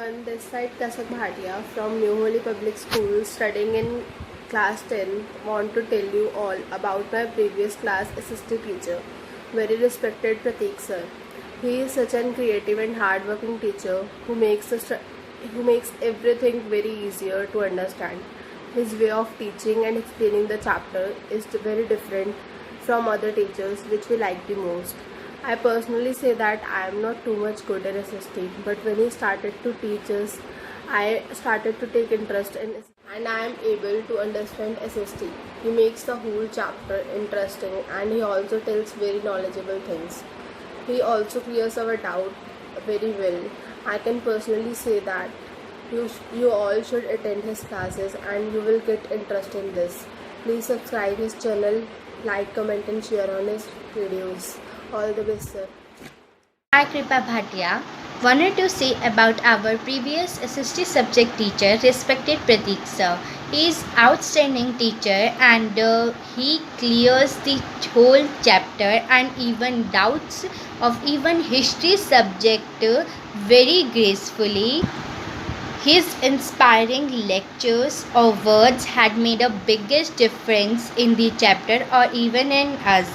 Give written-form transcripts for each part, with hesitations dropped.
everyone, this side Kasak Bhatia from New Holy Public School studying in class 10 want to tell you all about my previous class assistant teacher, very respected Pratik sir. He is such an creative and hardworking teacher who makes everything very easier to understand. His way of teaching and explaining the chapter is very different from other teachers, which we like the most. I personally say that I am not too much good in SST, but when he started to teach us, I started to take interest in SST and I am able to understand SST. He makes the whole chapter interesting and he also tells very knowledgeable things. He also clears our doubt very well. I can personally say that you all should attend his classes and you will get interest in this. Please subscribe his channel, like, comment and share on his videos. All the best, sir. Hi Kripa Bhatia. Wanted to say about our previous SST subject teacher, respected Pratik sir. He is outstanding teacher and he clears the whole chapter and even doubts of even history subject very gracefully. His inspiring lectures or words had made a biggest difference in the chapter or even in us.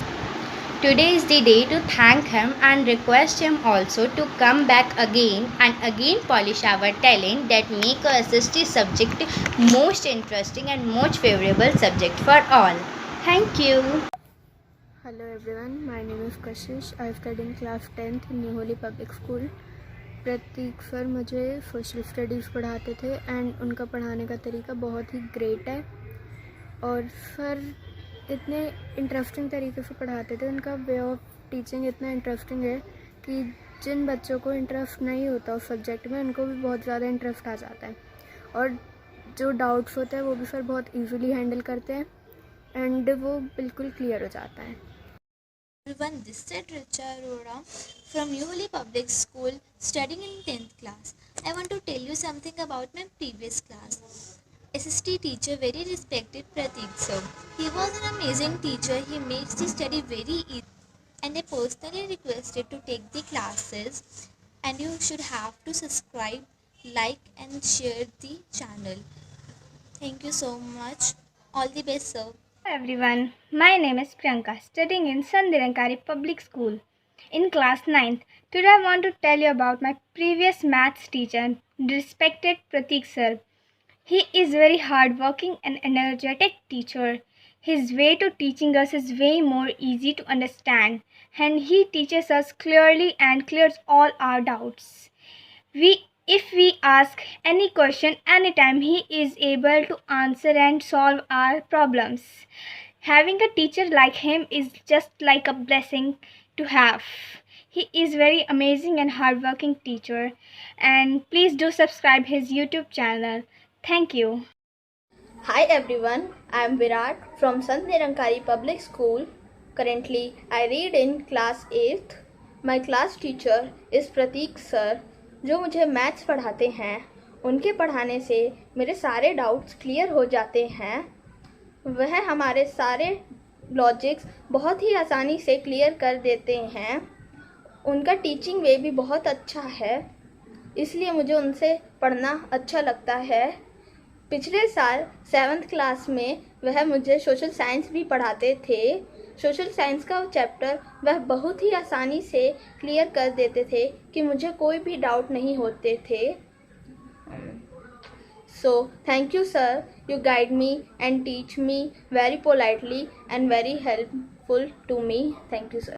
Today is the day to thank him and request him also to come back again and again polish our talent that make a SST subject most interesting and most favorable subject for all. Thank you. Hello everyone, my name is Kashish. I study in class 10th in New Holy Public School. Prateek sir मुझे social studies पढ़ाते थे and उनका पढ़ाने का तरीका बहुत ही great है और सर इतने इंटरेस्टिंग तरीके से पढ़ाते थे. उनका वे ऑफ टीचिंग इतना इंटरेस्टिंग है कि जिन बच्चों को इंटरेस्ट नहीं होता उस सब्जेक्ट में उनको भी बहुत ज़्यादा इंटरेस्ट आ जाता है और जो डाउट्स होते हैं वो भी सर बहुत इजीली हैंडल करते हैं एंड वो बिल्कुल क्लियर हो जाता है. Everyone, this is Richa Arora from New Holy Public School studying in 10th class. I want to tell you something about my previous class. SST teacher, very respected Pratik sir. He was an amazing teacher. He makes the study very easy and I personally requested to take the classes and you should have to subscribe, like and share the channel. Thank you so much. All the best, sir. Hello everyone, my name is Priyanka, studying in Sant Nirankari Public School in class 9th. Today I want to tell you about my previous maths teacher, respected Pratik sir. He is very hardworking and energetic teacher. His way to teaching us is way more easy to understand and he teaches us clearly and clears all our doubts. If we ask any question anytime, he is able to answer and solve our problems. Having a teacher like him is just like a blessing to have. He is very amazing and hardworking teacher and please do subscribe his YouTube channel. Thank you. Hi everyone, I am Virat from Sant Nirankari Public School. Currently, I read in class 8th. My class teacher is Pratik sir. जो मुझे maths पढ़ाते हैं उनके पढ़ाने से मेरे सारे doubts clear हो जाते हैं. वह हमारे सारे लॉजिक्स बहुत ही आसानी से क्लियर कर देते हैं. उनका टीचिंग वे भी बहुत अच्छा है, इसलिए मुझे उनसे पढ़ना अच्छा लगता है. पिछले साल 7th क्लास में वह मुझे सोशल साइंस भी पढ़ाते थे. सोशल साइंस का चैप्टर वह बहुत ही आसानी से क्लियर कर देते थे कि मुझे कोई भी डाउट नहीं होते थे. So, thank you sir, you guide me and teach me very politely and very helpful to me. Thank you sir.